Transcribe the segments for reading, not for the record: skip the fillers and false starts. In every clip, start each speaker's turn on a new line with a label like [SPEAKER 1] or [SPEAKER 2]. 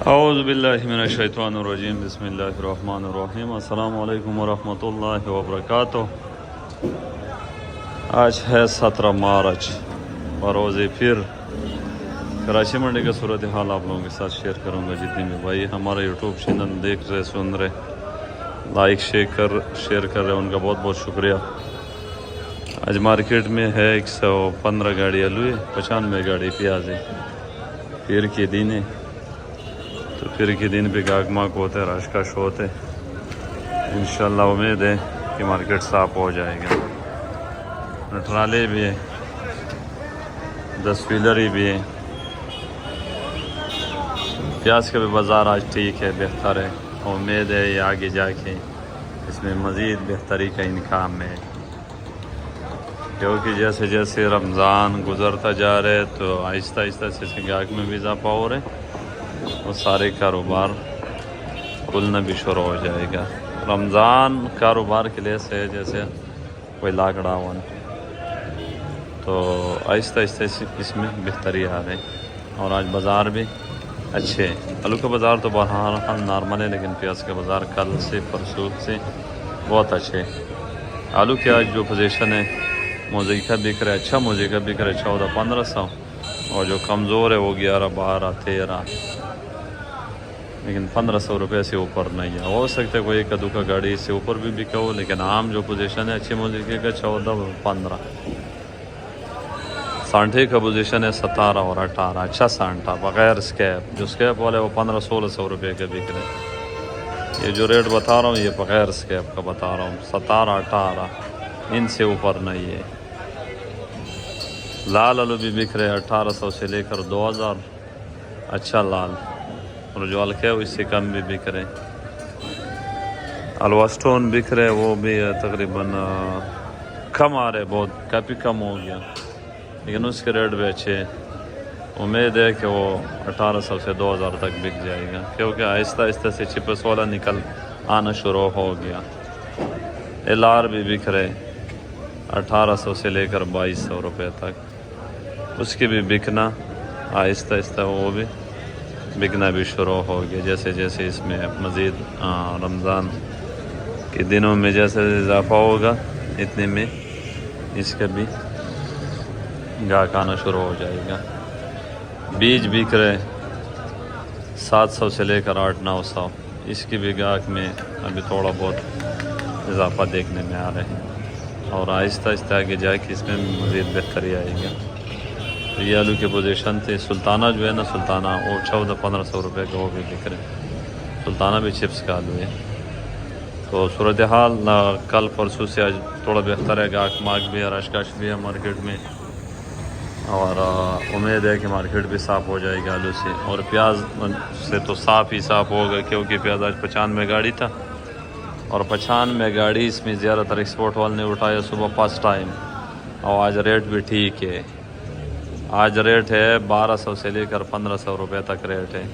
[SPEAKER 1] اعوذ باللہ من الشیطان الرجیم بسم اللہ الرحمن الرحیم السلام علیکم ورحمۃ اللہ وبرکاتہ۔ آج ہے 17 مارچ، بروز پھر کراچی منڈی کا صورتحال آپ لوگوں کے ساتھ شیئر کروں گا۔ جتنے بھی بھائی ہمارا یوٹیوب چینل دیکھ رہے سن رہے لائک شیئر کر رہے ان کا بہت بہت شکریہ۔ آج مارکیٹ میں ہے 115 گاڑی آلو ہے، 95 گاڑی پیاز ہے۔ پیر کے دن ہے تو پھر کے دن پہ گاہک ماک ہوتے رش کا شو ہوتے، انشاءاللہ امید ہے کہ مارکیٹ صاف ہو جائے گا۔ ٹرالے بھی ہے، 10 ویلر بھی ہے۔ پیاز کا بھی بازار آج ٹھیک ہے، بہتر ہے۔ امید ہے یہ آگے جا کے اس میں مزید بہتری کا امکان ہے، کیونکہ جیسے جیسے رمضان گزرتا جا رہے تو آہستہ آہستہ سے گاہک میں بھی اضافہ ہو رہے، وہ سارے کاروبار کھلنا بھی شروع ہو جائے گا۔ رمضان کاروبار کے لیے سے جیسے کوئی لاک ڈاؤن، تو آہستہ آہستہ اس میں بہتری آ رہی، اور آج بازار بھی اچھے۔ آلو کا بازار تو بہرحال نارمل ہے، لیکن پیاز کا بازار کل سے پرسوں سے بہت اچھے۔ آلو کی آج جو پوزیشن ہے، موزے کا بک رہا ہے اچھا، موزے کا بک رہا ہے 1400-1500، اور جو کمزور ہے وہ 1100-1200-1300، لیکن 1500 روپے سے اوپر نہیں ہے۔ ہو سکتا ہے کوئی ایک دو کا گاڑی سے اوپر بھی بکا ہو، لیکن عام جو پوزیشن ہے اچھی موزے کا 14-15۔ سانٹے کا پوزیشن ہے 17 اور 18، اچھا سانٹا بغیر اسکیپ، جو اسکیپ والے وہ 1500-1600 روپے کے بک رہے۔ یہ جو ریٹ بتا رہا ہوں یہ بغیر اسکیپ کا بتا رہا ہوں، 17-18، ان سے اوپر نہیں ہے۔ لال آلو بھی بک رہے 1800 سے لے کر 2000، اچھا لال، اور جو ہلکے ہے اس سے کم بھی بک رہے۔ الوا سٹون بک رہے، وہ بھی تقریباً کم آ رہے، بہت کافی کم ہو گیا، لیکن اس کے ریٹ بھی اچھے۔ امید ہے کہ وہ 1800 سے 2000 تک بک جائے گا، کیونکہ آہستہ آہستہ سے چپس والا نکل آنا شروع ہو گیا۔ ایل آر بھی بک رہے 1800 سے لے کر 2200 روپے تک، اس کی بھی بکنا آہستہ آہستہ وہ بھی بکنا بھی شروع ہو گیا، جیسے جیسے اس میں مزید رمضان کے دنوں میں جیسے اضافہ ہوگا اتنے میں اس کا بھی گاہک آنا شروع ہو جائے گا۔ بیج بک رہے 700 سے لے کر 800-900، اس کی بھی گاہک میں ابھی تھوڑا بہت اضافہ دیکھنے میں آ رہے ہیں، اور آہستہ آہستہ آگے جا کے اس میں مزید بہتری آئے گا۔ یہ آلو کے پوزیشن تھے۔ سلطانہ جو ہے نا، سلطانہ وہ 1400-1500 روپے کا وہ بھی بک رہے، سلطانہ بھی چپس کا آلو ہے۔ تو صورتحال کل پرسوں سے آج تھوڑا بہتر ہے، گاہک ماک بھی ہے، رش کش بھی ہے مارکیٹ میں، اور امید ہے کہ مارکیٹ بھی صاف ہو جائے گا آلو سے۔ اور پیاز سے تو صاف ہی صاف ہوگا، کیونکہ پیاز آج 95 گاڑی تھا، اور 95 گاڑی اس میں زیادہ تر ایکسپورٹ والے نے اٹھایا صبح فسٹ ٹائم، اور آج ریٹ بھی ٹھیک ہے۔ آج ریٹ ہے 1200 سے لے کر 1500 روپے تک ریٹ ہے،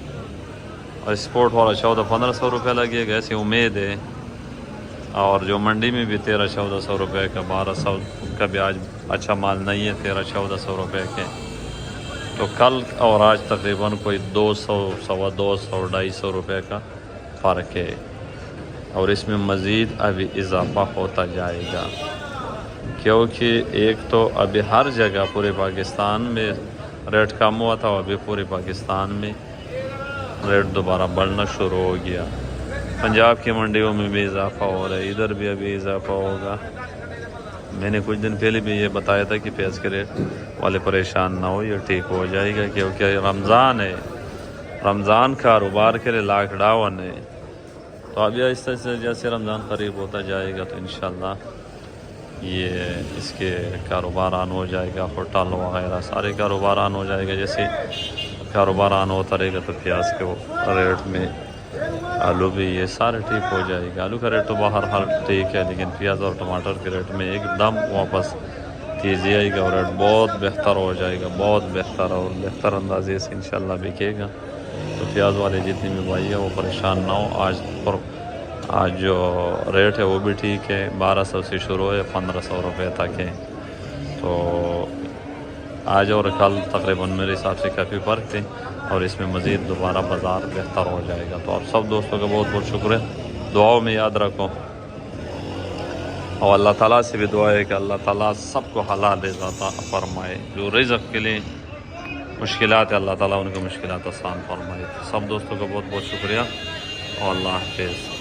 [SPEAKER 1] اور ایکسپورٹ والا 1400-1500 روپے لگے گا، ایسی امید ہے۔ اور جو منڈی میں بھی 1300-1400 روپے کا، 1200 کا بھی آج اچھا مال نہیں ہے، 1300-1400 روپے کے۔ تو کل اور آج تقریباً کوئی 200-250 روپے کا فرق ہے، اور اس میں مزید ابھی اضافہ ہوتا جائے گا، کیونکہ ایک تو ابھی ہر جگہ پورے پاکستان میں ریٹ کم ہوا تھا، ابھی پورے پاکستان میں ریٹ دوبارہ بڑھنا شروع ہو گیا۔ پنجاب کی منڈیوں میں بھی اضافہ ہو رہا ہے، ادھر بھی ابھی اضافہ ہوگا۔ میں نے کچھ دن پہلے بھی یہ بتایا تھا کہ پیاز کے ریٹ والے پریشان نہ ہو، یہ ٹھیک ہو جائے گا، کیونکہ رمضان ہے، رمضان کاروبار کے لیے لاک ڈاؤن ہے۔ تو ابھی آہستہ آہستہ جیسے رمضان قریب ہوتا جائے گا تو انشاءاللہ یہ اس کے کاروبار آن ہو جائے گا، ہوٹل وغیرہ سارے کاروبار آن ہو جائے گا۔ جیسے کاروبار آن ہوتا رہے گا تو پیاز کے ریٹ میں آلو بھی یہ سارے ٹھیک ہو جائے گا۔ آلو کا ریٹ تو بہرحال ٹھیک ہے، لیکن پیاز اور ٹماٹر کے ریٹ میں ایک دم واپس تیزی آئے گا، اور ریٹ بہت بہتر ہو جائے گا، بہت بہتر، اور بہتر اندازے سے انشاءاللہ بکے گا۔ تو پیاز والے جتنے بھی بھائی ہیں وہ پریشان نہ ہو۔ آج جو ریٹ ہے وہ بھی ٹھیک ہے، 1200 سے شروع ہے، 1500 روپے تک ہے۔ تو آج اور کل تقریباً میرے حساب سے کافی فرق تھے، اور اس میں مزید دوبارہ بازار بہتر ہو جائے گا۔ تو آپ سب دوستوں کا بہت بہت شکریہ، دعاؤں میں یاد رکھو، اور اللہ تعالیٰ سے بھی دعا ہے کہ اللہ تعالیٰ سب کو حلال رزق عطا فرمائے، جو رزق کے لیے مشکلات ہے اللہ تعالیٰ ان کو مشکلات آسان فرمائے۔ سب دوستوں کا بہت بہت شکریہ، اور اللہ حافظ۔